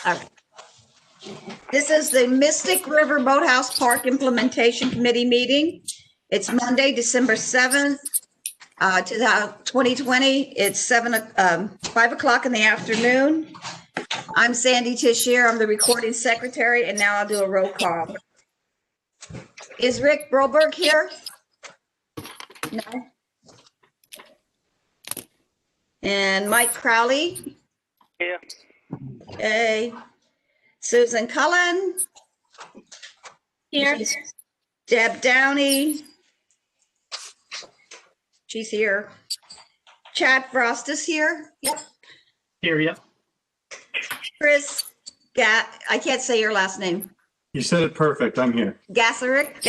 All right. This is the Mystic River Boathouse Park Implementation Committee meeting. It's Monday, December 7th, 2020. It's 5 o'clock in the afternoon. I'm Sandy Tishier. I'm the recording secretary, and now I'll do a roll call. Is Rick Broberg here? No. And Mike Crowley? Here. Okay. Susan Cullen? Here. Deb Downey? She's here. Chad Frost is here? Yep. Here, yep. Chris, I can't say your last name. You said it perfect. I'm here. Gasserick?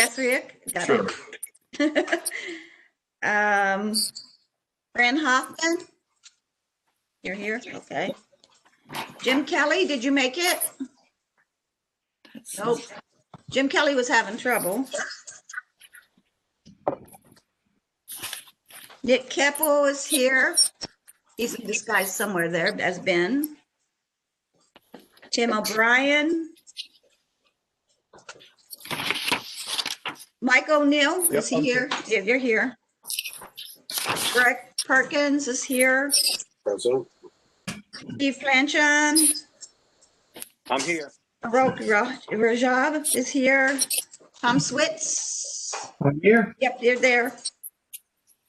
Got Sure. it. Fran Hoffman? You're here? Okay. Jim Kelly, did you make it? Nope. Jim Kelly was having trouble. Nick Keppel is here. He's in disguise somewhere there as Ben. Tim O'Brien. Mike O'Neill, Yep, is he I'm here? Yeah, you're here. Greg Perkins is here. Present. Steve Flanchon. I'm here. Rajab is here. Tom Switz. I'm here. Yep, you're there.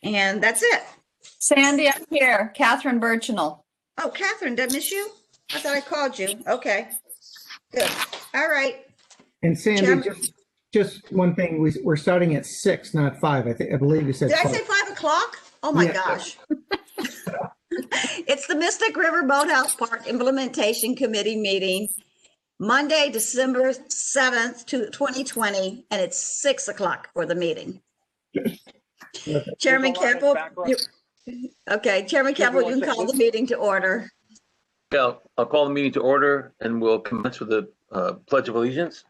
And that's it. Sandy, I'm here. Catherine Burchinal. Oh, Catherine, did I miss you? I thought I called you. Okay. Good. All right. And Sandy, Chairman- just one thing, we're starting at 6, not 5. I believe you said Did I 5. say 5 o'clock? Oh my Yeah. gosh. It's the Mystic River Boathouse Park Implementation Committee meeting, Monday, December 7th, 2020, and it's 6 o'clock for the meeting. Chairman There's a Campbell. lot of background. Okay, Chairman Campbell, you can call the meeting to order. Yeah, I'll call the meeting to order and we'll commence with the Pledge of Allegiance.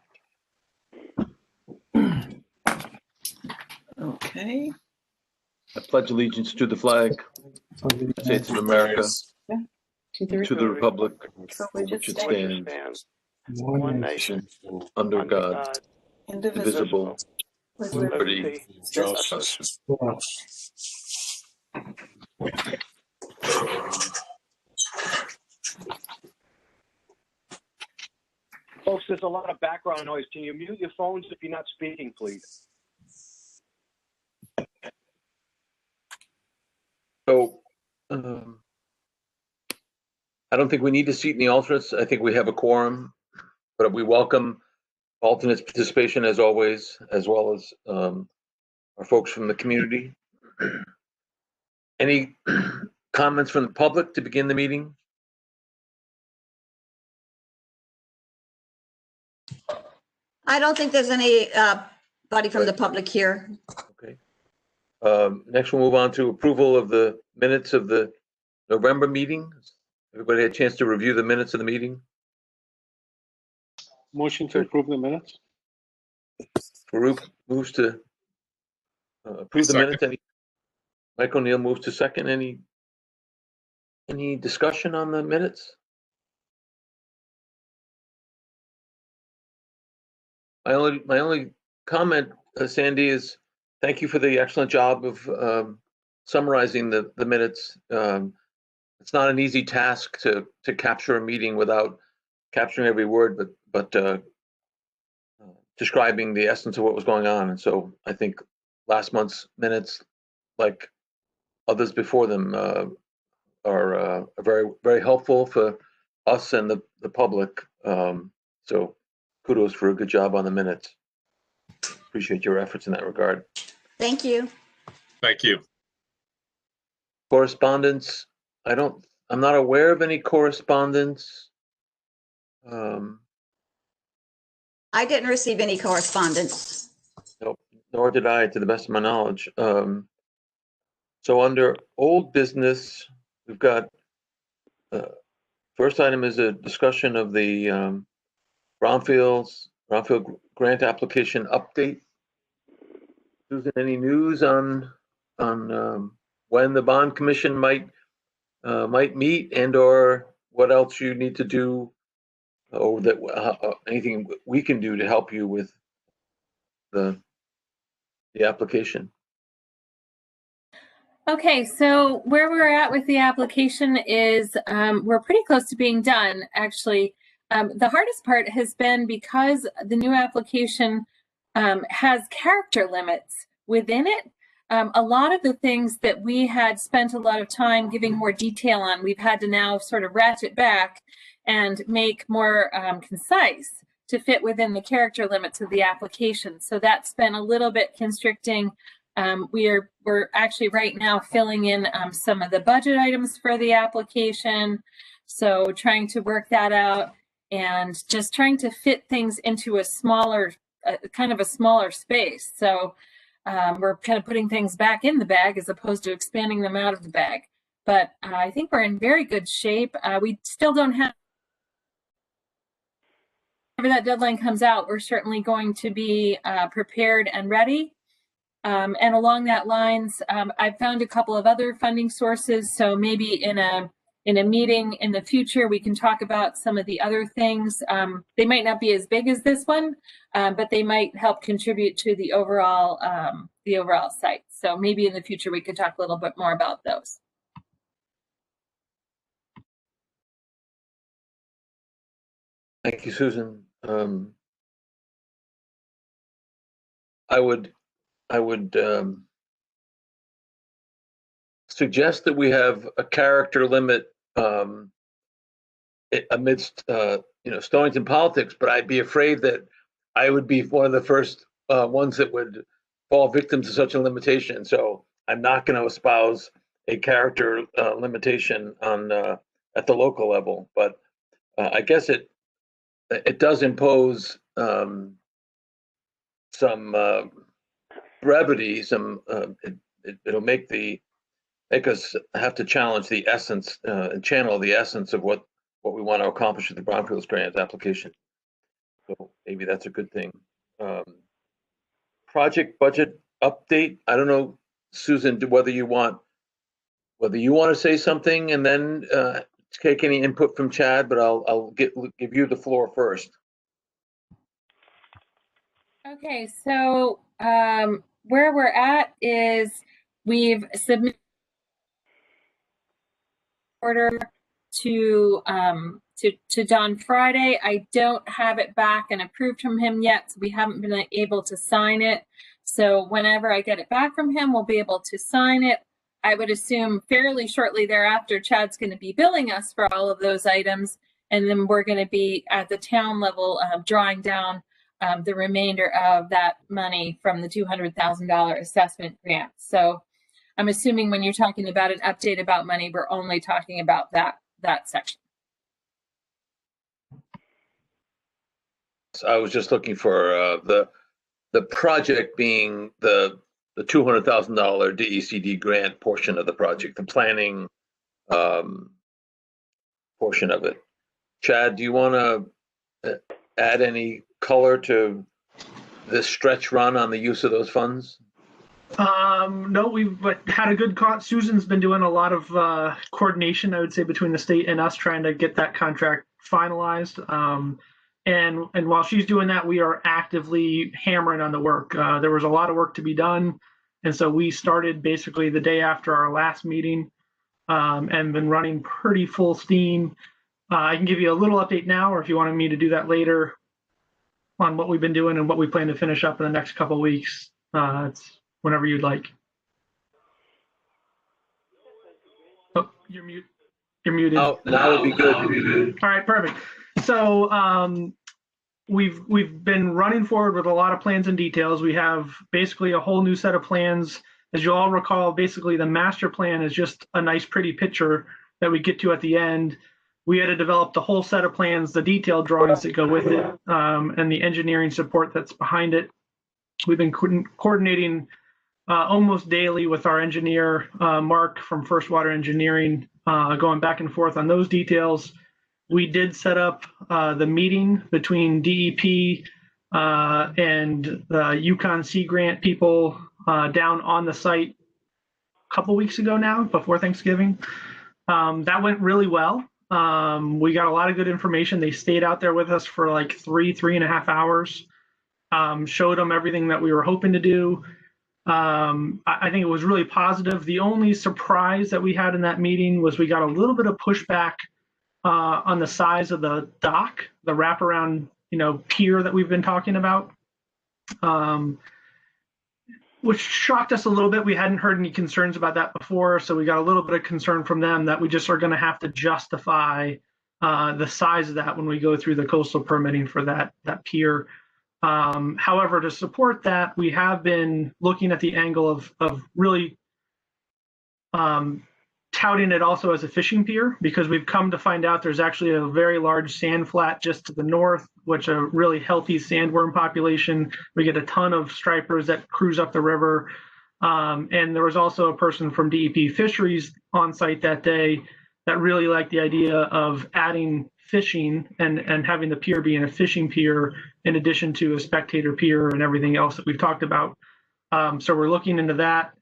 Okay. I pledge allegiance to the flag of the United States of America, to the republic for which it stands, One nation, under God, indivisible, with with liberty, liberty, and justice. Folks, there's a lot of background noise. Can you mute your phones if you're not speaking, please? So, I don't think we need a seat in the alternates. I think we have a quorum, but we welcome alternates' participation as always, as well as our folks from the community. Any comments from the public to begin the meeting? I don't think there's anybody from the public here. Okay. Next, we'll move on to approval of the minutes of the November meeting. Everybody had a chance to review the minutes of the meeting? Motion to approve the minutes? Farouk moves to approve the minutes. Mike O'Neill moves to second. Any discussion on the minutes? My only comment, Sandy, is thank you for the excellent job of summarizing the minutes. It's not an easy task to capture a meeting without capturing every word, but describing the essence of what was going on. And so I think last month's minutes, like others before them, are very, very helpful for us and the public. So kudos for a good job on the minutes. Appreciate your efforts in that regard. Thank you. Thank you. Correspondence, I'm not aware of any correspondence. I didn't receive any correspondence. Nope, nor did I, to the best of my knowledge. So under old business, we've got, first item is a discussion of the Brownfield grant application update. Susan, any news on when the bond commission might meet, and or what else you need to do or that anything we can do to help you with the application. Okay, so where we're at with the application is we're pretty close to being done, actually. The hardest part has been because the new application has character limits within it. A lot of the things that we had spent a lot of time giving more detail on, we've had to now sort of ratchet back and make more concise to fit within the character limits of the application. So that's been a little bit constricting. We're actually right now filling in some of the budget items for the application. So trying to work that out and just trying to fit things into a smaller, kind of a smaller space. So we're kind of putting things back in the bag as opposed to expanding them out of the bag. But I think we're in very good shape. We still don't have, whenever that deadline comes out, we're certainly going to be prepared and ready. And along that lines, I've found a couple of other funding sources. So maybe in a meeting in the future, we can talk about some of the other things. They might not be as big as this one, but they might help contribute to the overall site. So maybe in the future, we could talk a little bit more about those. Thank you, Susan. I would suggest that we have a character limit amidst Stonington politics, but I'd be afraid that I would be one of the first ones that would fall victim to such a limitation. So I'm not going to espouse a character limitation on at the local level, but I guess it does impose some brevity. It'll make us have to challenge the essence and channel the essence of what we want to accomplish with the Brownfields grant application. So maybe that's a good thing. Project budget update. I don't know, Susan, whether you want to say something and then take any input from Chad, but I'll give you the floor first. Okay, so where we're at is we've submitted order to Don Friday. I don't have it back and approved from him yet, so we haven't been able to sign it. So whenever I get it back from him, we'll be able to sign it. I would assume fairly shortly thereafter, Chad's going to be billing us for all of those items, and then we're going to be at the town level drawing down the remainder of that money from the $200,000 assessment grant. So I'm assuming when you're talking about an update about money, we're only talking about that section. So I was just looking for the project being the $200,000 DECD grant portion of the project, the planning portion of it. Chad, do you want to add any color to this stretch run on the use of those funds? No, we've had a good Susan's been doing a lot of coordination, I would say, between the state and us trying to get that contract finalized. And while she's doing that, we are actively hammering on the work. There was a lot of work to be done. And so we started basically the day after our last meeting and been running pretty full steam. I can give you a little update now, or if you wanted me to do that later on what we've been doing and what we plan to finish up in the next couple of weeks. It's whenever you'd like. Oh, you're muted. Oh, that would be good. All right, perfect. So we've been running forward with a lot of plans and details. We have basically a whole new set of plans. As you all recall, basically the master plan is just a nice, pretty picture that we get to at the end. We had to develop the whole set of plans, the detailed drawings that go with it, and the engineering support that's behind it. We've been coordinating almost daily with our engineer, Mark from First Water Engineering, going back and forth on those details. We did set up the meeting between DEP and the Yukon Sea Grant people down on the site a couple weeks ago now, before Thanksgiving. That went really well. We got a lot of good information. They stayed out there with us for like 3.5 hours. Showed them everything that we were hoping to do. I think it was really positive. The only surprise that we had in that meeting was we got a little bit of pushback on the size of the dock, the wraparound, pier that we've been talking about, which shocked us a little bit. We hadn't heard any concerns about that before, so we got a little bit of concern from them that we just are going to have to justify the size of that when we go through the coastal permitting for that pier. However, to support that, we have been looking at the angle of really touting it also as a fishing pier, because we've come to find out there's actually a very large sand flat just to the north, which a really healthy sandworm population. We get a ton of stripers that cruise up the river. And there was also a person from DEP Fisheries on site that day that really liked the idea of adding fishing and having the pier being a fishing pier in addition to a spectator pier and everything else that we've talked about. So we're looking into that.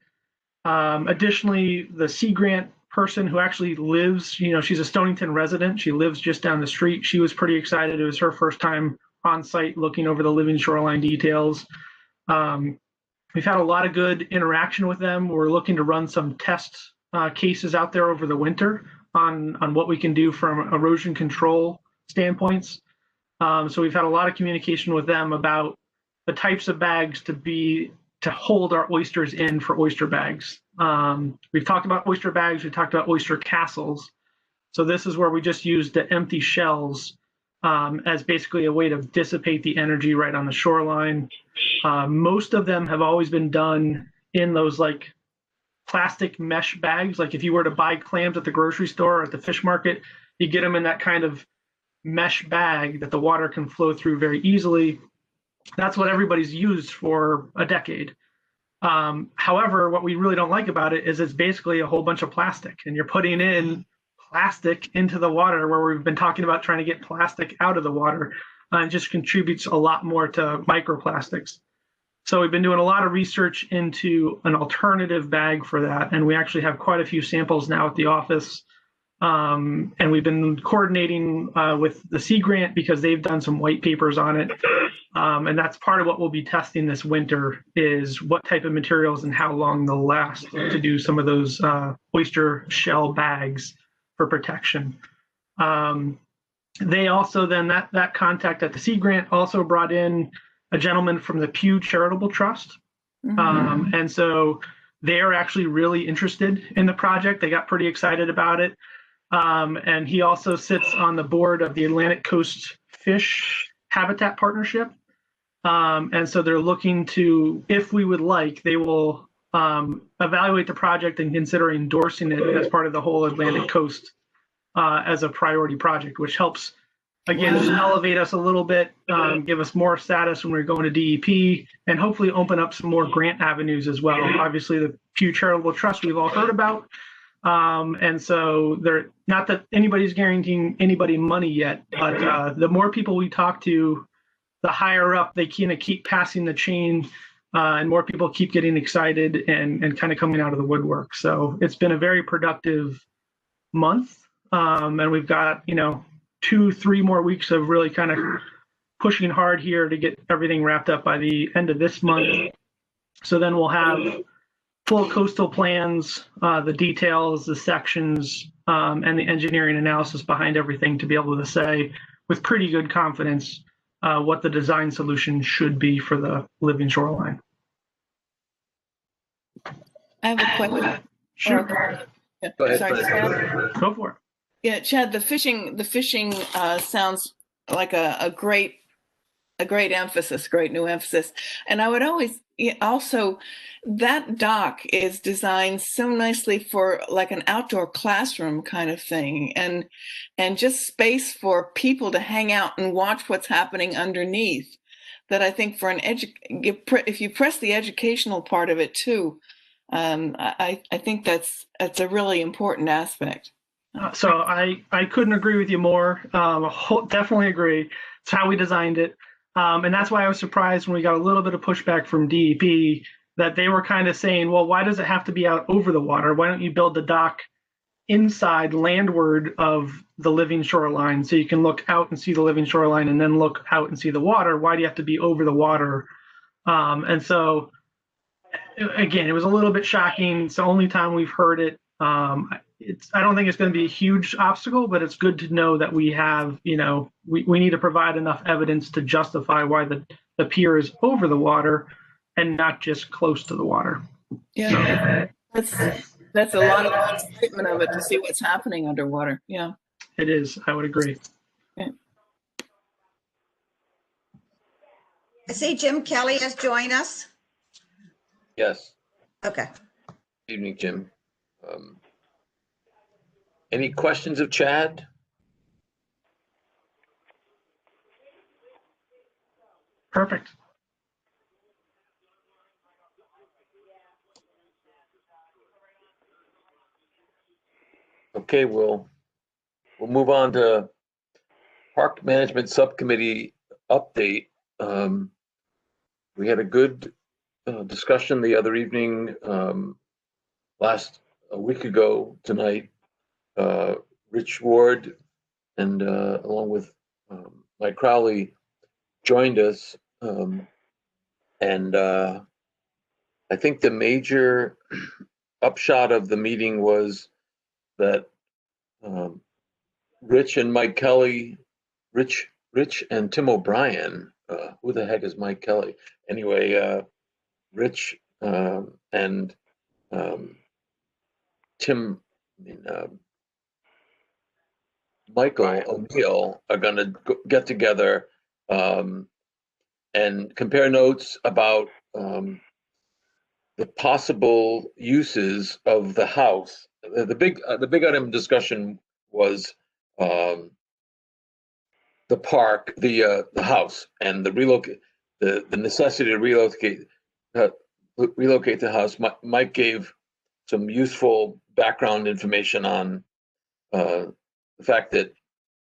Additionally, the Sea Grant person who actually lives, she's a Stonington resident. She lives just down the street. She was pretty excited. It was her first time on site looking over the living shoreline details. We've had a lot of good interaction with them. We're looking to run some test cases out there over the winter on what we can do from erosion control standpoints. So we've had a lot of communication with them about the types of bags to hold our oysters in for oyster bags. We've talked about oyster bags, we talked about oyster castles. So this is where we just use the empty shells as basically a way to dissipate the energy right on the shoreline. Most of them have always been done in those like plastic mesh bags. Like if you were to buy clams at the grocery store or at the fish market, you get them in that kind of mesh bag that the water can flow through very easily. That's what everybody's used for a decade. However, what we really don't like about it is it's basically a whole bunch of plastic, and you're putting in plastic into the water where we've been talking about trying to get plastic out of the water, and just contributes a lot more to microplastics. So we've been doing a lot of research into an alternative bag for that, and we actually have quite a few samples now at the office. And we've been coordinating with the Sea Grant because they've done some white papers on it. And that's part of what we'll be testing this winter is what type of materials and how long they'll last to do some of those oyster shell bags for protection. They also then, that contact at the Sea Grant also brought in a gentleman from the Pew Charitable Trust. Mm-hmm. And so they're actually really interested in the project. They got pretty excited about it. And he also sits on the board of the Atlantic Coast Fish Habitat Partnership. And so they're looking to, if we would like, they will evaluate the project and consider endorsing it as part of the whole Atlantic Coast as a priority project, which helps, again, just elevate us a little bit, give us more status when we're going to DEP, and hopefully open up some more grant avenues as well. Obviously, the Pew Charitable Trust we've all heard about. And so they're not that anybody's guaranteeing anybody money yet, but the more people we talk to, the higher up they kind of keep passing the chain, and more people keep getting excited and kind of coming out of the woodwork. So it's been a very productive month, and we've got 2-3 more weeks of really kind of pushing hard here to get everything wrapped up by the end of this month. So then we'll have full coastal plans, the details, the sections, and the engineering analysis behind everything to be able to say with pretty good confidence what the design solution should be for the living shoreline. I have a question. Sure. Go ahead, Sorry, Chad. Go for it. Yeah, Chad, the fishing sounds like a great emphasis, great new emphasis. And I would always also, that dock is designed so nicely for like an outdoor classroom kind of thing, and just space for people to hang out and watch what's happening underneath. That I think for if you press the educational part of it too, I think that's a really important aspect. So I couldn't agree with you more. Definitely agree. It's how we designed it. And that's why I was surprised when we got a little bit of pushback from DEP that they were kind of saying, well, why does it have to be out over the water? Why don't you build the dock inside landward of the living shoreline. So you can look out and see the living shoreline and then look out and see the water. Why do you have to be over the water? And so, again, it was a little bit shocking. It's the only time we've heard it. I don't think it's going to be a huge obstacle, but it's good to know that we have, we need to provide enough evidence to justify why the pier is over the water and not just close to the water. Yeah, that's a lot of the excitement of it to see what's happening underwater. Yeah, It is. I would agree. I see Jim Kelly has joined us. Yes. Okay. Evening, Jim. Any questions of Chad? Perfect. Okay, we'll move on to Park Management Subcommittee update. We had a good discussion the other evening, a week ago tonight. Rich Ward and along with Mike Crowley joined us. And I think the major upshot of the meeting was that Rich and Mike Kelly, Rich and Tim O'Brien, who the heck is Mike Kelly? Anyway, Rich and Tim, Michael O'Neill are going to get together and compare notes about the possible uses of the house. The big item discussion was the park, the house, and the necessity to relocate the house. Mike gave some useful background information on the fact that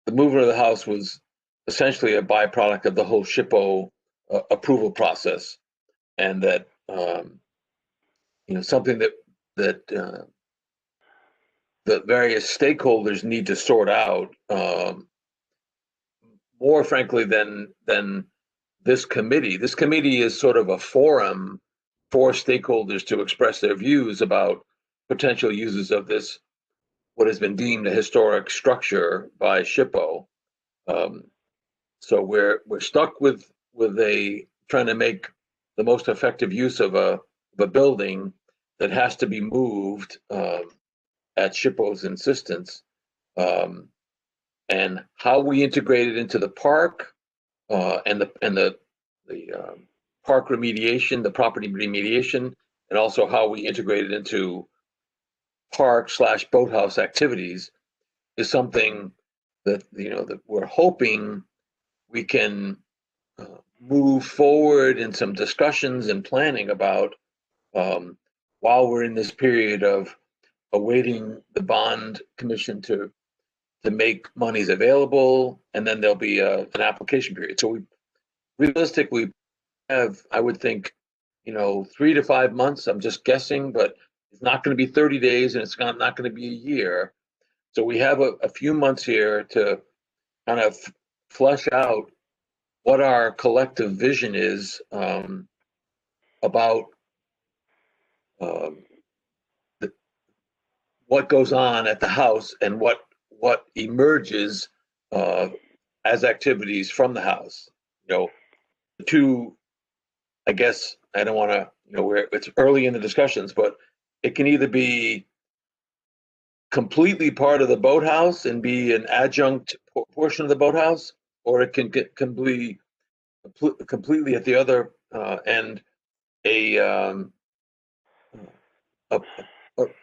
the movement of the house was essentially a byproduct of the whole SHPO approval process, and that something that the various stakeholders need to sort out more frankly than this committee. This committee is sort of a forum for stakeholders to express their views about potential uses of this, what has been deemed a historic structure by SHPO. So we're stuck with trying to make the most effective use of a building that has to be moved at SHPO's insistence, and how we integrate it into the park and the park remediation, the property remediation, and also how we integrate it into park/boathouse activities is something that that we're hoping we can move forward in some discussions and planning about while we're in this period of awaiting the bond commission to make monies available, and then there'll be an application period. So we realistically have, I would think, 3 to 5 months. I'm just guessing, but it's not going to be 30 days, and it's not going to be a year. So we have a few months here to kind of flesh out what our collective vision is about what goes on at the house and what emerges as activities from the house. The two, I guess, I don't want to, it's early in the discussions, but it can either be completely part of the boathouse and be an adjunct portion of the boathouse, or it can be completely at the other end, a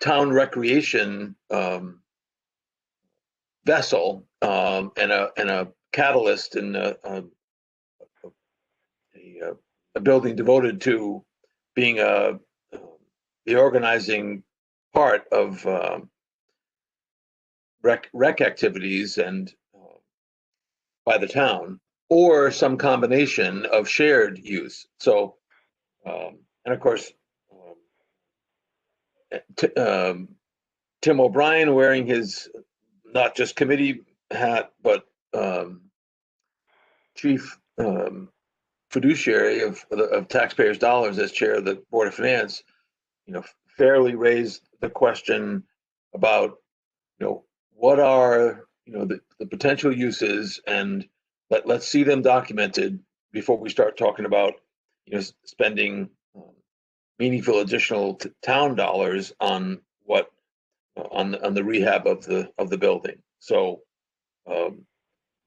town recreation vessel and a catalyst and a building devoted to being the organizing part of rec activities and by the town, or some combination of shared use. So, and of course, Tim O'Brien wearing his not just committee hat, but chief fiduciary of taxpayers' dollars as chair of the Board of Finance, fairly raised the question about, what are, the potential uses, and let's see them documented before we start talking about, spending meaningful additional town dollars on on the rehab of the building. So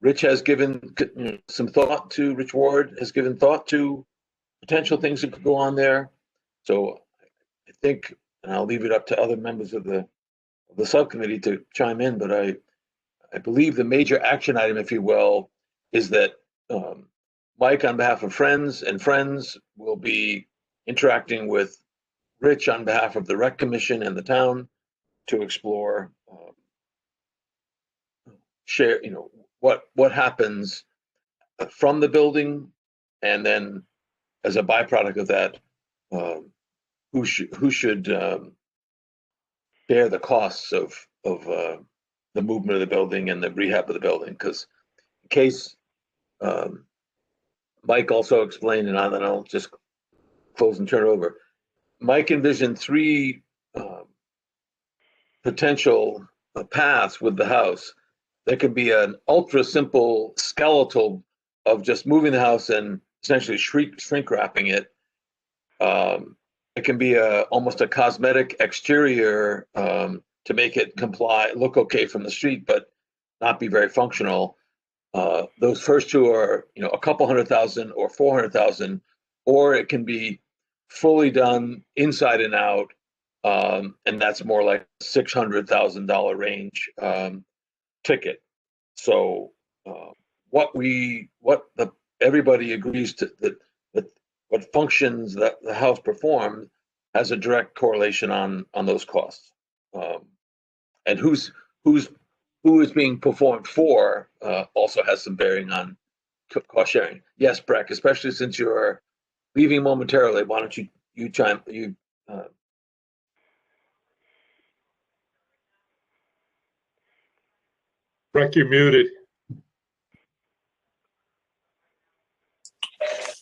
Rich has given some thought to, Rich Ward has given thought to potential things that could go on there. So I think, and I'll leave it up to other members of the subcommittee to chime in, but I believe the major action item, if you will, is that Mike, on behalf of Friends, will be interacting with Rich on behalf of the Rec Commission and the town to explore, share, what happens from the building, and then as a byproduct of that, who should bear the costs of the movement of the building and the rehab of the building. Because in case Mike also explained, and then I'll just close and turn it over. Mike envisioned 3 potential paths with the house. There could be an ultra simple skeletal of just moving the house and essentially shrink wrapping it. It can be almost a cosmetic exterior to make it look okay from the street, but not be very functional. Those first 2 are, a couple $100,000 or $400,000, or it can be fully done inside and out, and that's more like $600,000 range ticket. So everybody agrees to that what functions that the house performed has a direct correlation on those costs, and who is being performed for also has some bearing on cost sharing. Yes, Breck, especially since you're leaving momentarily, why don't you chime? Breck, you're muted.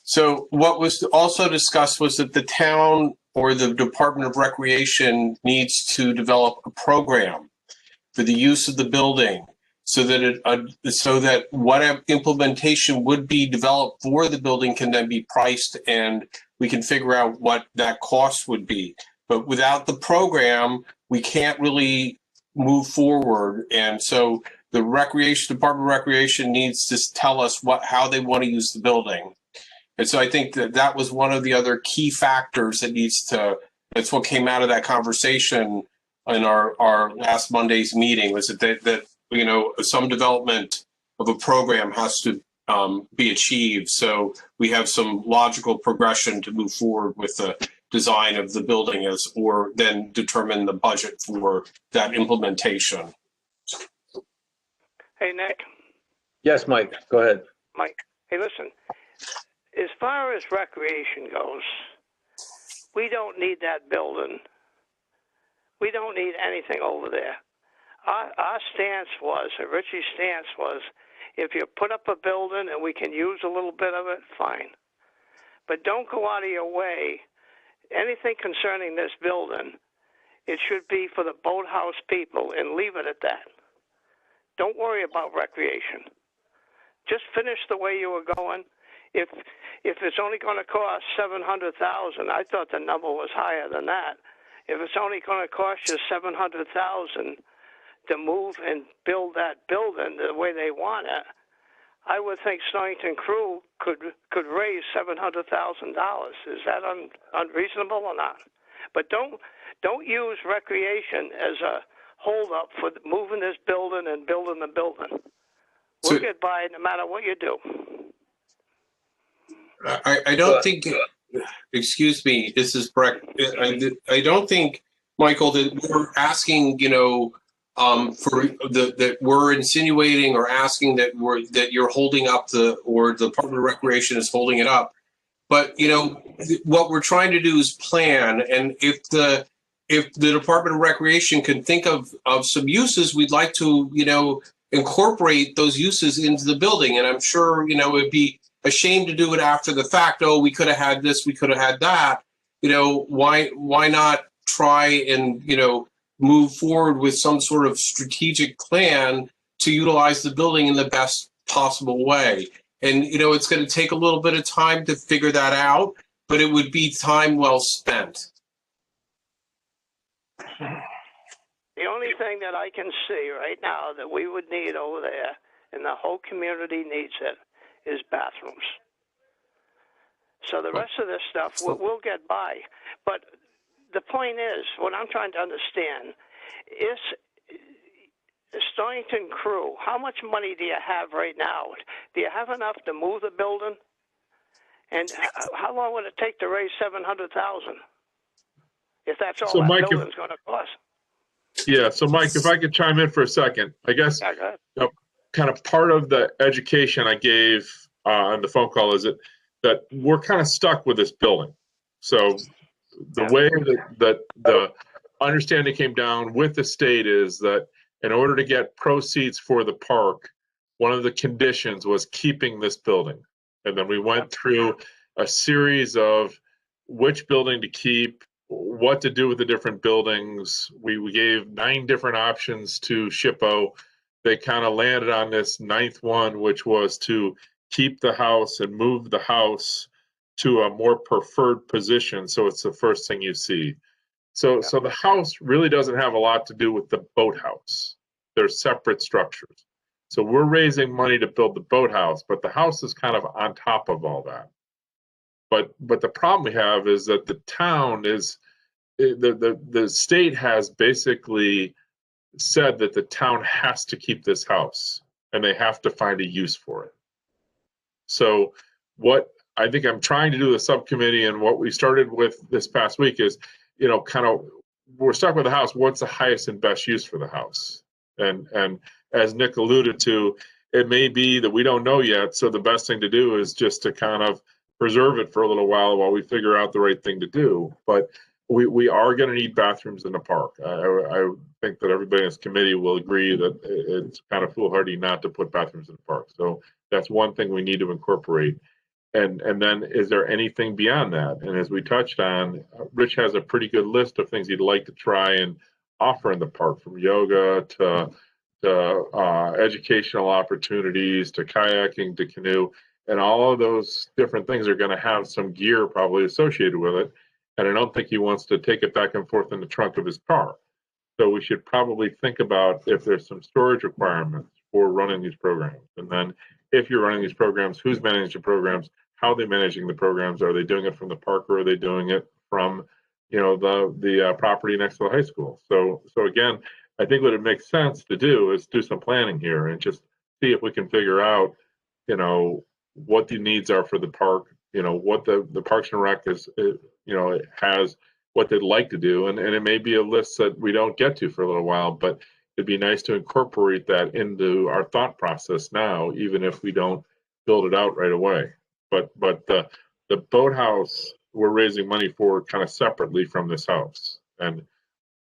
So what was also discussed was that the town or the Department of Recreation needs to develop a program for the use of the building, so that what implementation would be developed for the building can then be priced, and we can figure out what that cost would be. But without the program, we can't really move forward. And so the Department of Recreation needs to tell us how they want to use the building. And so I think that was one of the other key factors that's what came out of that conversation in our last Monday's meeting, was that some development of a program has to be achieved. So we have some logical progression to move forward with the design of the building or then determine the budget for that implementation. Hey, Nick. Yes, Mike, go ahead. Mike, hey, listen. As far as recreation goes, we don't need that building. We don't need anything over there. Our stance was, Richie's stance was, if you put up a building and we can use a little bit of it, fine. But don't go out of your way. Anything concerning this building, it should be for the Boathouse people, and leave it at that. Don't worry about recreation. Just finish the way you were going. If it's only going to cost $700,000, I thought the number was higher than that. If it's only going to cost you $700,000 to move and build that building the way they want it, I would think Stonington Crew could raise $700,000. Is that unreasonable or not? But don't use recreation as a holdup for moving this building and building the building. We'll get by no matter what you do. I don't think, excuse me, this is Breck. I don't think, Michael, that we're asking, that we're insinuating or asking that you're holding up or the Department of Recreation is holding it up. But, what we're trying to do is plan. And if the if the Department of Recreation can think of some uses, we'd like to, incorporate those uses into the building. And I'm sure, it'd be a shame to do it after the fact. Oh, we could have had this, we could have had that. Why not try and, move forward with some sort of strategic plan to utilize the building in the best possible way. And, it's going to take a little bit of time to figure that out, but it would be time well spent. The only thing that I can see right now that we would need over there, and the whole community needs it, is bathrooms. So the rest of this stuff, we'll get by. But the point is, what I'm trying to understand is, the Stonington crew, how much money do you have right now? Do you have enough to move the building? And how long would it take to raise $700,000? If that's all So, that Mike, building's going to cost. Yeah, so Mike, if I could chime in for a second, I guess kind of part of the education I gave on the phone call is that we're kind of stuck with this building. So the way that the understanding came down with the state is that in order to get proceeds for the park, one of the conditions was keeping this building. And then we went through a series of which building to keep, what to do with the different buildings. We gave 9 different options to SHPO. They kind of landed on this 9th one, which was to keep the house and move the house to a more preferred position. So it's the first thing you see. So the house really doesn't have a lot to do with the boathouse. They're separate structures. So we're raising money to build the boathouse, but the house is kind of on top of all that. But the problem we have is that the town is, the state has basically said that the town has to keep this house and they have to find a use for it. So what I think I'm trying to do the subcommittee and what we started with this past week is, kind of, we're stuck with the house. What's the highest and best use for the house? And as Nick alluded to, it may be that we don't know yet. So the best thing to do is just to kind of preserve it for a little while we figure out the right thing to do. But we are going to need bathrooms in the park. I think that everybody in this committee will agree that it's kind of foolhardy not to put bathrooms in the park. So that's one thing we need to incorporate. And then is there anything beyond that? And as we touched on, Rich has a pretty good list of things he'd like to try and offer in the park, from yoga to educational opportunities, to kayaking, to canoe. And all of those different things are going to have some gear probably associated with it. And I don't think he wants to take it back and forth in the trunk of his car. So we should probably think about if there's some storage requirements for running these programs. And then if you're running these programs, who's managing the programs? How are they managing the programs? Are they doing it from the park, or are they doing it from, the property next to the high school? So again, I think what it makes sense to do is do some planning here and just see if we can figure out, what the needs are for the park, what the Parks and Rec is, it has what they'd like to do. And it may be a list that we don't get to for a little while, but it'd be nice to incorporate that into our thought process now, even if we don't build it out right away. But the boathouse, we're raising money for kind of separately from this house. And,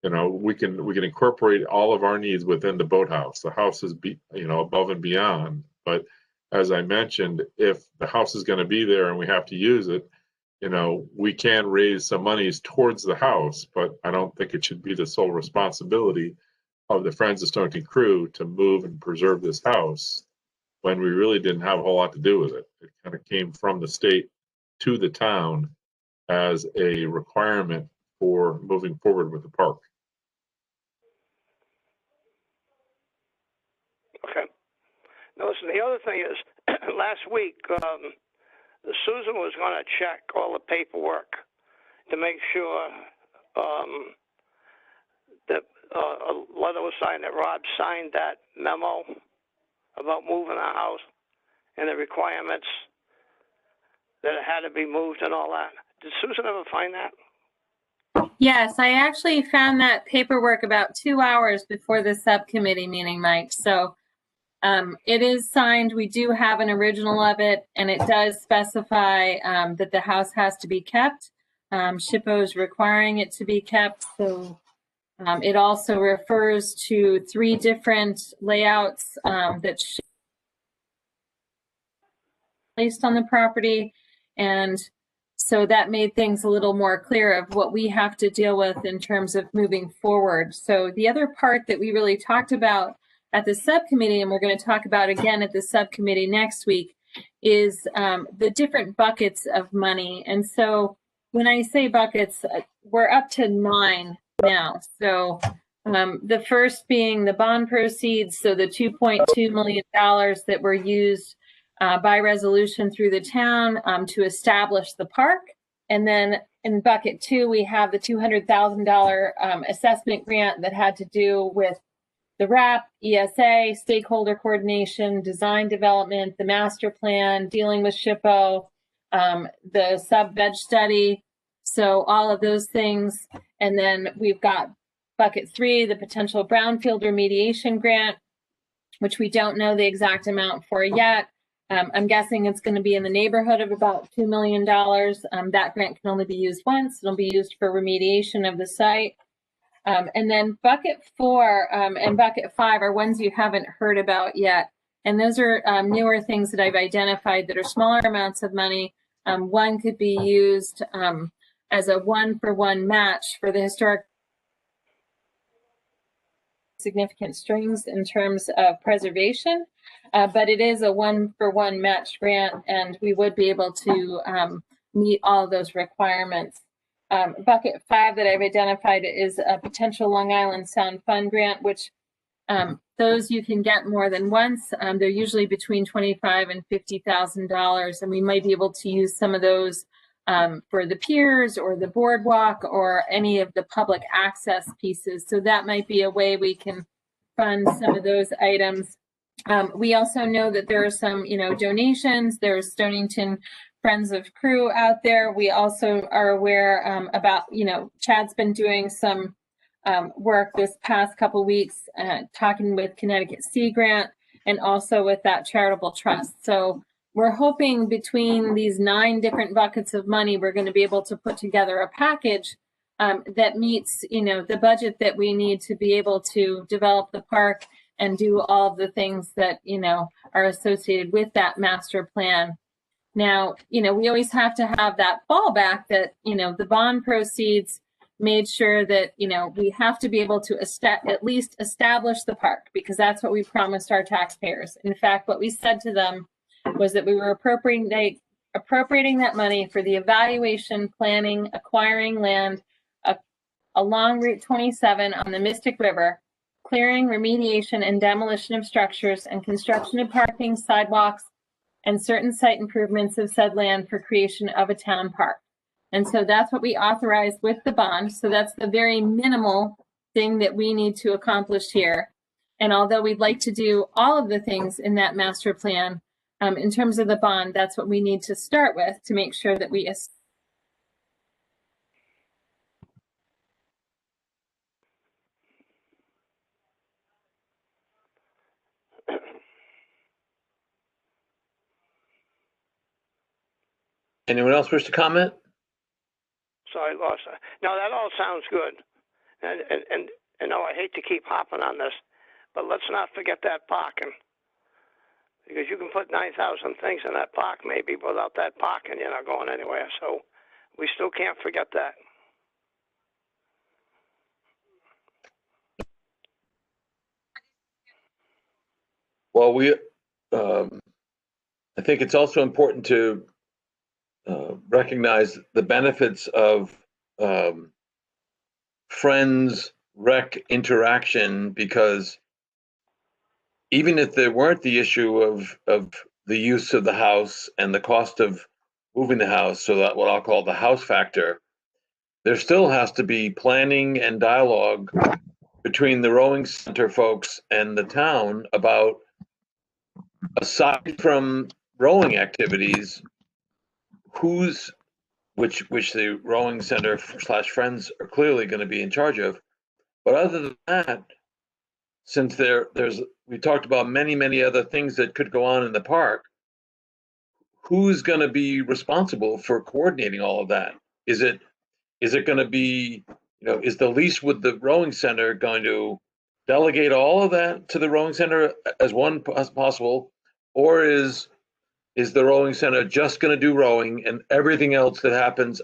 we can incorporate all of our needs within the boathouse. The house is, above and beyond. But as I mentioned, if the house is going to be there and we have to use it, we can raise some monies towards the house, but I don't think it should be the sole responsibility of the Friends of Stonington crew to move and preserve this house when we really didn't have a whole lot to do with it. It kind of came from the state to the town as a requirement for moving forward with the park. Okay. Now, listen, the other thing is, last week, Susan was going to check all the paperwork to make sure that a letter was signed, that Rob signed that memo about moving the house and the requirements that it had to be moved and all that. Did Susan ever find that? Yes, I actually found that paperwork about 2 hours before the subcommittee meeting, Mike. So it is signed. We do have an original of it, and it does specify that the house has to be kept. SHPO's requiring it to be kept. So it also refers to 3 different layouts that placed on the property. And so that made things a little more clear of what we have to deal with in terms of moving forward. So the other part that we really talked about at the subcommittee, and we're going to talk about again at the subcommittee next week, is the different buckets of money. And so when I say buckets, we're up to 9 now. So the first being the bond proceeds, so the $2.2 million that were used by resolution through the town to establish the park. And then in bucket 2, we have the $200,000 assessment grant that had to do with the RAP, ESA, stakeholder coordination, design development, the master plan, dealing with SHPO, the sub-veg study. So all of those things. And then we've got bucket 3, the potential brownfield remediation grant, which we don't know the exact amount for yet. I'm guessing it's going to be in the neighborhood of about $2 million. That grant can only be used once. It'll be used for remediation of the site. And then bucket 4 and bucket 5 are ones you haven't heard about yet. And those are newer things that I've identified that are smaller amounts of money. One could be used as a 1-for-1 match for the historic significant strings in terms of preservation, but it is a 1-for-1 match grant, and we would be able to meet all of those requirements. Bucket 5 that I've identified is a potential Long Island Sound Fund grant, which those you can get more than once. They're usually between $25,000 and $50,000, and we might be able to use some of those for the piers or the boardwalk or any of the public access pieces. So that might be a way we can fund some of those items. We also know that there are some, donations. There's Stonington Friends of Crew out there. We also are aware about, Chad's been doing some work this past couple weeks, talking with Connecticut Sea Grant and also with that charitable trust. So we're hoping between these 9 different buckets of money, we're going to be able to put together a package that meets, the budget that we need to be able to develop the park and do all of the things that, are associated with that master plan. Now, we always have to have that fallback that, the bond proceeds made sure that, we have to be able to at least establish the park, because that's what we promised our taxpayers. In fact, what we said to them was that we were appropriating that money for the evaluation, planning, acquiring land along Route 27 on the Mystic River, clearing, remediation, and demolition of structures, and construction of parking, sidewalks, and certain site improvements of said land for creation of a town park. And so that's what we authorized with the bond. So that's the very minimal thing that we need to accomplish here. And although we'd like to do all of the things in that master plan, in terms of the bond, that's what we need to start with to make sure that we Anyone else wish to comment? Sorry, lost. No, that all sounds good. And I hate to keep hopping on this, but let's not forget that parking. Because you can put 9,000 things in that park, maybe without that parking, you're not going anywhere. So we still can't forget that. Well, I think it's also important to recognize the benefits of friends rec interaction, because even if there weren't the issue of the use of the house and the cost of moving the house, so that what I'll call the house factor, there still has to be planning and dialogue between the rowing center folks and the town about, aside from rowing activities, which the rowing center / friends are clearly going to be in charge of. But other than that, since we talked about many other things that could go on in the park, who's going to be responsible for coordinating all of that? Is it Is it going to be, is the lease with the rowing center going to delegate all of that to the rowing center as one possible, or is the rowing center just going to do rowing and everything else that happens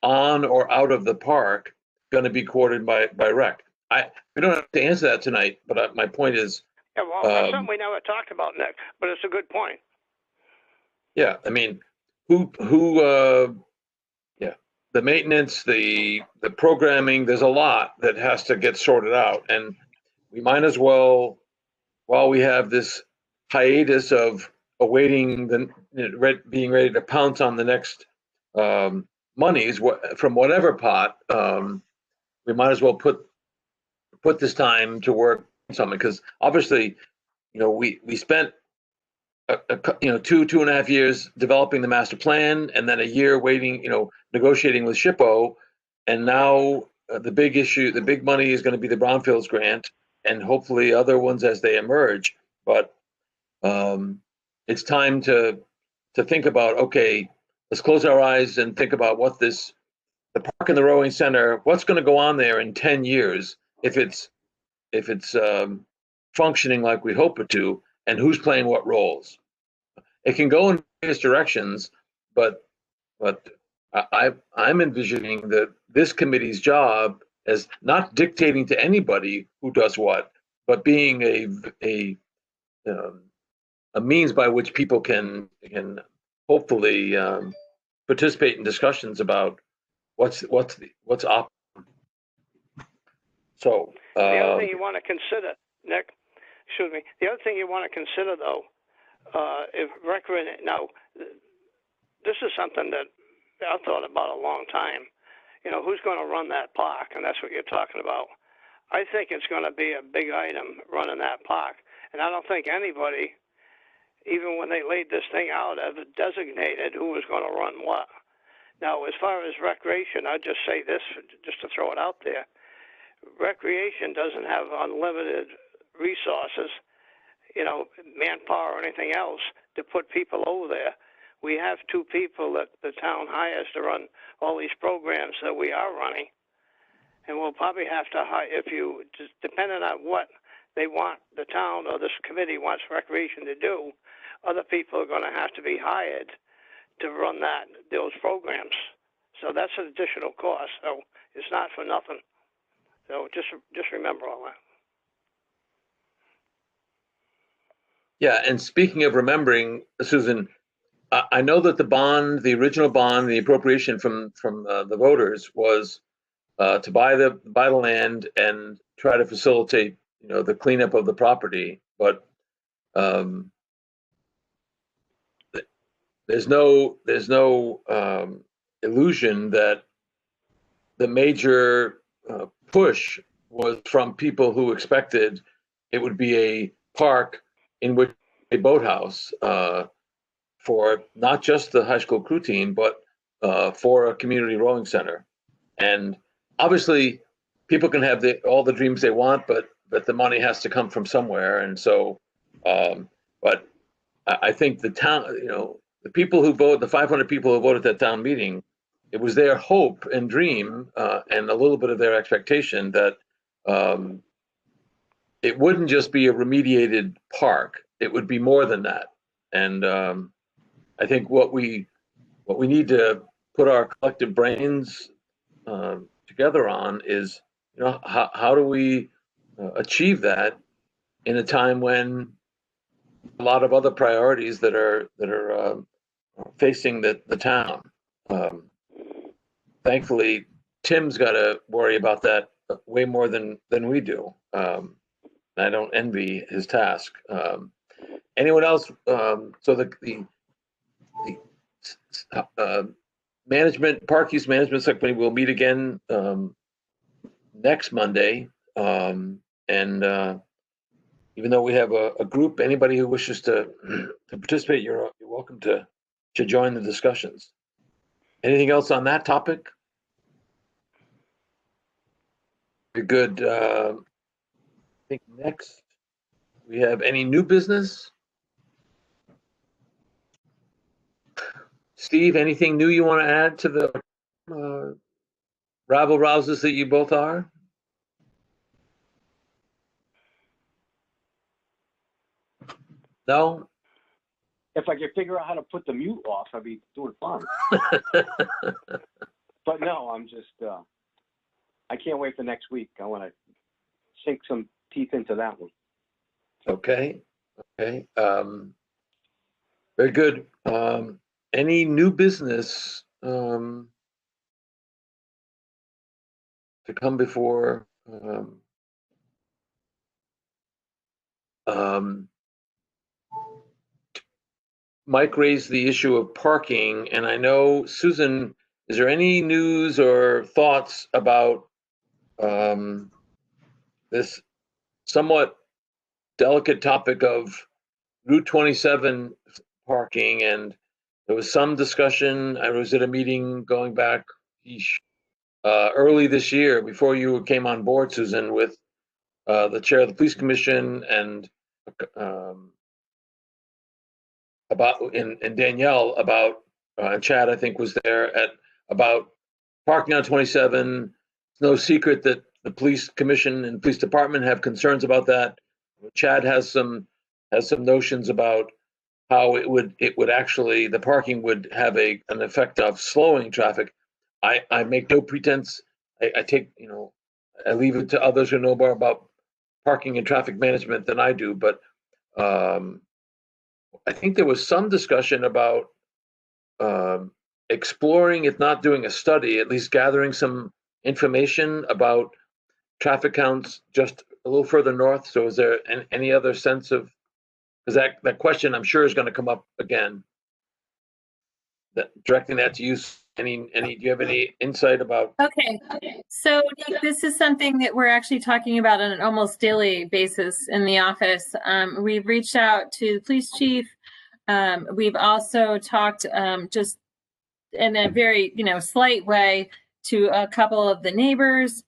on or out of the park going to be coordinated by rec? We don't have to answer that tonight, but my point is, Yeah, well, that's something we never talked about, Nick, but it's a good point. yeah, I mean, yeah, the maintenance, the programming, there's a lot that has to get sorted out, and we might as well, while we have this hiatus of awaiting being ready to pounce on the next monies from whatever pot, we might as well put this time to work on something, because obviously, we spent 2.5 years developing the master plan, and then a year waiting, negotiating with SHPO, and now the big money is going to be the brownfields grant, and hopefully other ones as they emerge. But it's time to think about, okay, let's close our eyes and think about what the park and the rowing center, what's going to go on there in 10 years if it's functioning like we hope it to, and who's playing what roles. It can go in various directions, but I'm envisioning that this committee's job as not dictating to anybody who does what, but being a means by which people can hopefully participate in discussions about what's op. So the other thing you want to consider, Nick, excuse me. The other thing you want to consider, though, if now, this is something that I've thought about a long time. Who's going to run that park? And that's what you're talking about. I think it's going to be a big item running that park. And I don't think anybody, even when they laid this thing out, ever designated who was going to run what. Now, as far as recreation, I'd just say this, just to throw it out there. Recreation doesn't have unlimited resources, manpower or anything else to put people over there. We have 2 people that the town hires to run all these programs that we are running. And we'll probably have to hire, depending on what they want, the town or this committee wants recreation to do, other people are going to have to be hired to run those programs. So that's an additional cost. So it's not for nothing. So just remember all that. Yeah, and speaking of remembering, Susan, I know that the original bond, the appropriation from the voters was to buy the land and try to facilitate, the cleanup of the property. But there's no illusion that the major push was from people who expected it would be a park in which a boathouse for not just the high school crew team, but for a community rowing center. And obviously, people can have all the dreams they want, but the money has to come from somewhere. And so, but I think the town, the people who voted, the 500 people who voted at that town meeting, it was their hope and dream and a little bit of their expectation that it wouldn't just be a remediated park. It would be more than that. And I think what we need to put our collective brains together on is, how do we achieve that in a time when a lot of other priorities that are facing the town. Thankfully, Tim's got to worry about that way more than we do. I don't envy his task. Anyone else? So the park use management subcommittee will meet again next Monday, and even though we have a group, anybody who wishes to participate, you're welcome to join the discussions. Anything else on that topic? Very good. I think next we have any new business. Steve, anything new you want to add to the rabble rousers that you both are? No? If I could figure out how to put the mute off, I'd be doing fine. But no, I'm just, I can't wait for next week. I want to sink some teeth into that one. Okay, okay. Very good. Any new business to come before? Mike raised the issue of parking, and I know, Susan, is there any news or thoughts about this somewhat delicate topic of Route 27 parking? And there was some discussion. I was at a meeting going back early this year, before you came on board, Susan, with the chair of the police commission and and Danielle about, and Chad, I think, was there about parking on 27. It's no secret that the police commission and police department have concerns about that. Chad has some notions about how it would actually, the parking would have an effect of slowing traffic. I make no pretense. I take, I leave it to others who know more about parking and traffic management than I do. But I think there was some discussion about exploring, if not doing a study, at least gathering some information about traffic counts just a little further north. So is there any other sense of, because that question I'm sure is going to come up again, directing that to you. Do you have any insight about? Okay, so Nick, this is something that we're actually talking about on an almost daily basis in the office. We've reached out to the police chief. We've also talked just in a very, slight way to a couple of the neighbors.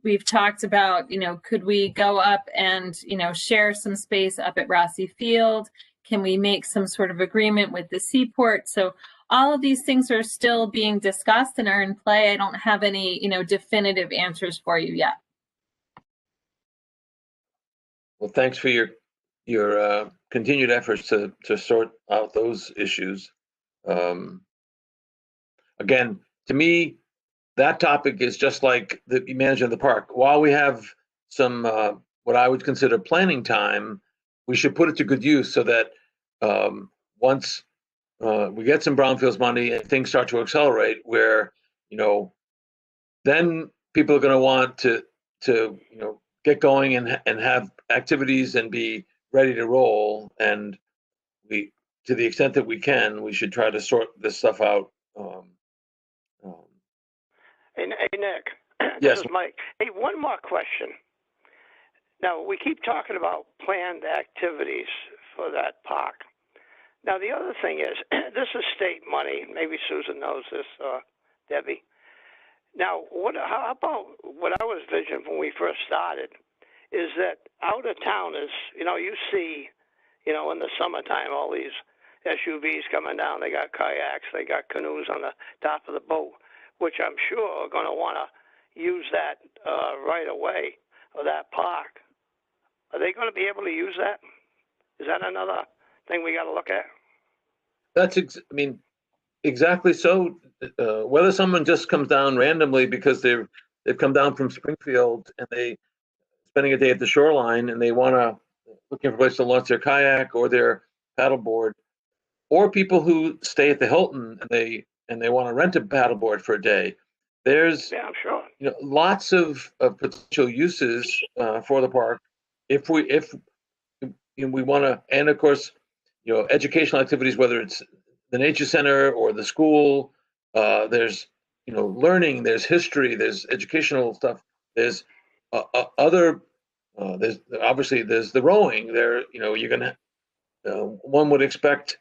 We've talked about, could we go up and, share some space up at Rossi Field? Can we make some sort of agreement with the seaport? So all of these things are still being discussed and are in play. I don't have any, definitive answers for you yet. Well, thanks for your continued efforts to sort out those issues. Again, to me, that topic is just like the management of the park. While we have some what I would consider planning time, we should put it to good use so that once we get some brownfields money and things start to accelerate, where then people are going to want to get going and have activities and be ready to roll. And we, to the extent that we can, we should try to sort this stuff out. Hey, Nick. Yes. This is Mike. Hey, one more question. Now, we keep talking about planned activities for that park. Now, the other thing is, this is state money. Maybe Susan knows this, Debbie. Now, how about what I was visioning when we first started is that out of towners, you see, in the summertime, all these SUVs coming down. They got kayaks, they got canoes on the top of the boat, which I'm sure are going to want to use that right away, or that park. Are they going to be able to use that? Is that another thing we got to look at? That's, exactly so. Whether someone just comes down randomly because they've come down from Springfield and they spending a day at the shoreline and they want to looking for a place to launch their kayak or their paddleboard, or people who stay at the Hilton and they want to rent a paddleboard for a day. There's I'm sure. Lots of potential uses for the park if we want to, and of course, educational activities, whether it's the nature center or the school. There's learning, there's history, there's educational stuff. There's other. There's obviously there's the rowing. There, you're gonna. One would expect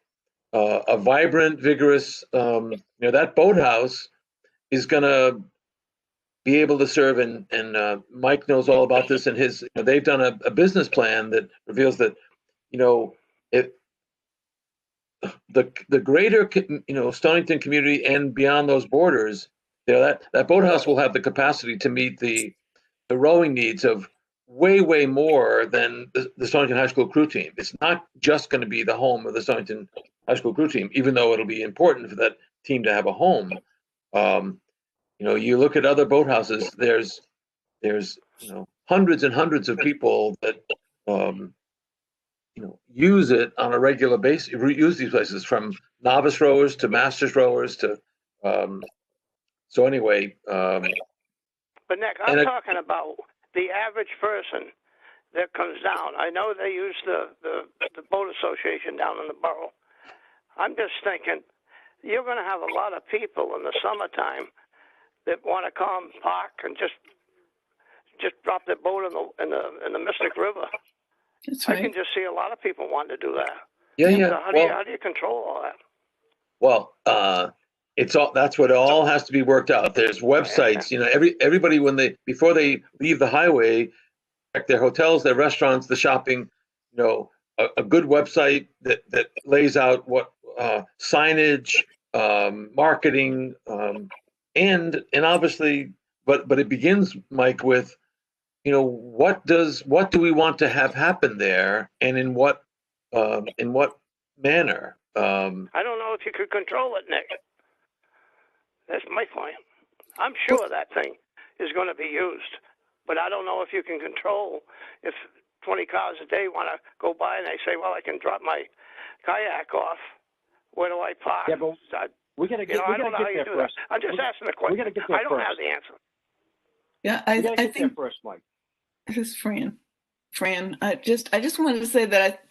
a vibrant, vigorous. That boathouse is gonna be able to serve, and Mike knows all about this. And they've done a business plan that reveals that, the greater Stonington community and beyond those borders that boathouse will have the capacity to meet the rowing needs of way more than the Stonington High School crew team. It's not just going to be the home of the Stonington High School crew team, even though it'll be important for that team to have a home. You look at other boathouses, there's hundreds and hundreds of people that use it on a regular basis, use these places, from novice rowers to masters rowers to so anyway. But Nick, I'm talking about the average person that comes down. I know they use the boat association down in the borough. I'm just thinking you're going to have a lot of people in the summertime that want to come park and just drop their boat in the Mystic River. That's right. I can just see a lot of people wanting to do that. Yeah. So how do you control all that? Well, that's what all has to be worked out. There's websites, everybody before they leave the highway, check their hotels, their restaurants, the shopping, a good website that lays out what signage, marketing, and obviously, but it begins, Mike, with what do we want to have happen there, and in what manner? I don't know if you could control it, Nick. That's my point. I'm sure that thing is going to be used, but I don't know if you can control if 20 cars a day want to go by and they say, well, I can drop my kayak off. Where do I park? Yeah, but we got to get, I don't know how you do that. I'm just asking a question. I don't have the answer. Yeah, I think there first, Mike. This is Fran. I just wanted to say that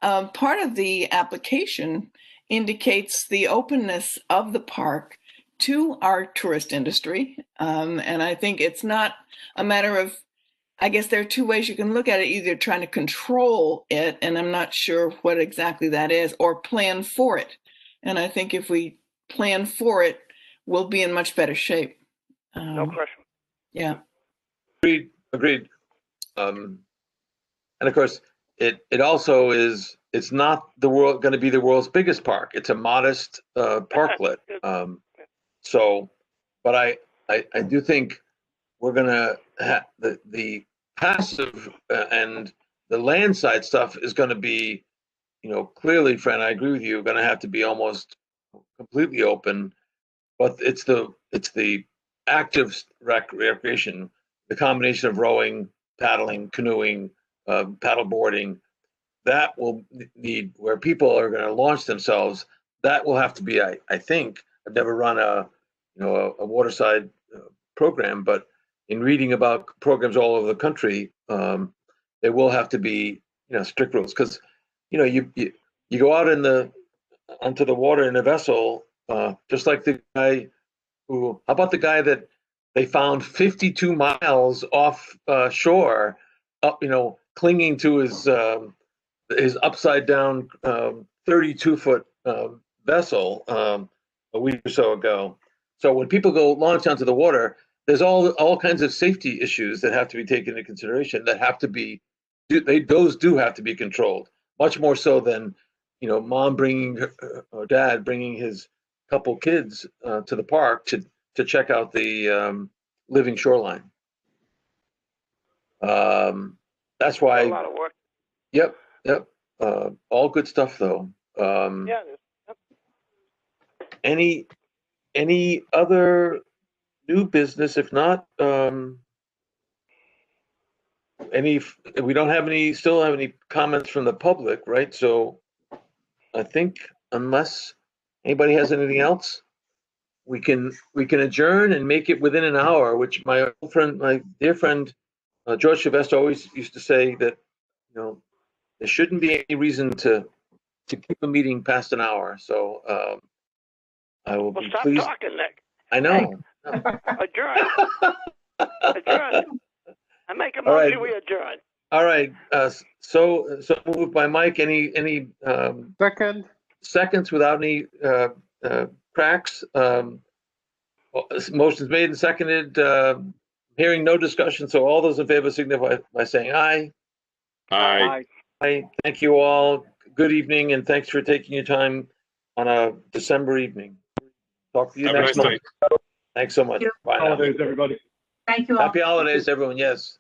part of the application indicates the openness of the park to our tourist industry. And I think it's not a matter of, I guess there are two ways you can look at it, either trying to control it, and I'm not sure what exactly that is, or plan for it. And I think if we plan for it, we'll be in much better shape. No question. Yeah. Agreed. And of course, it also is, it's not going to be the world's biggest park. It's a modest parklet. But I do think we're going to have the passive and the landside stuff is going to be, clearly, Fran, I agree with you, going to have to be almost completely open. But it's the active recreation, the combination of rowing, paddling, canoeing, paddle boarding, that will need, where people are going to launch themselves, that will have to be, I think, I've never run a waterside program, but in reading about programs all over the country, there will have to be, strict rules, because, you go out onto the water in a vessel, just like the guy how about the guy that they found 52 miles off shore, up, clinging to his upside down 32-foot vessel a week or so ago. So when people go launch onto the water, there's all kinds of safety issues that have to be taken into consideration, that have to be, those do have to be controlled, much more so than, mom bringing or dad bringing his couple kids to the park to check out the living shoreline. That's why. A lot of work. Yep. All good stuff, though. Yeah. Any other new business? If not, we don't have still have any comments from the public, right? So I think unless anybody has anything else, we can adjourn and make it within an hour, which my dear friend, George Sylvester always used to say that, there shouldn't be any reason to keep a meeting past an hour. So I will be stop pleased. Talking, Nick. I know. Adjourn. Adjourn. I make a motion, we adjourn. All right. So moved by Mike. Any Second. seconds without any cracks? Motion's made and seconded. Hearing no discussion. So all those in favor signify by saying aye. Aye. Aye. Thank you all. Good evening, and thanks for taking your time on a December evening. Talk to you Have a next nice month. night. Thanks so much. Thank Bye now. Holidays, everybody. Thank you all. Happy holidays, everyone. Yes.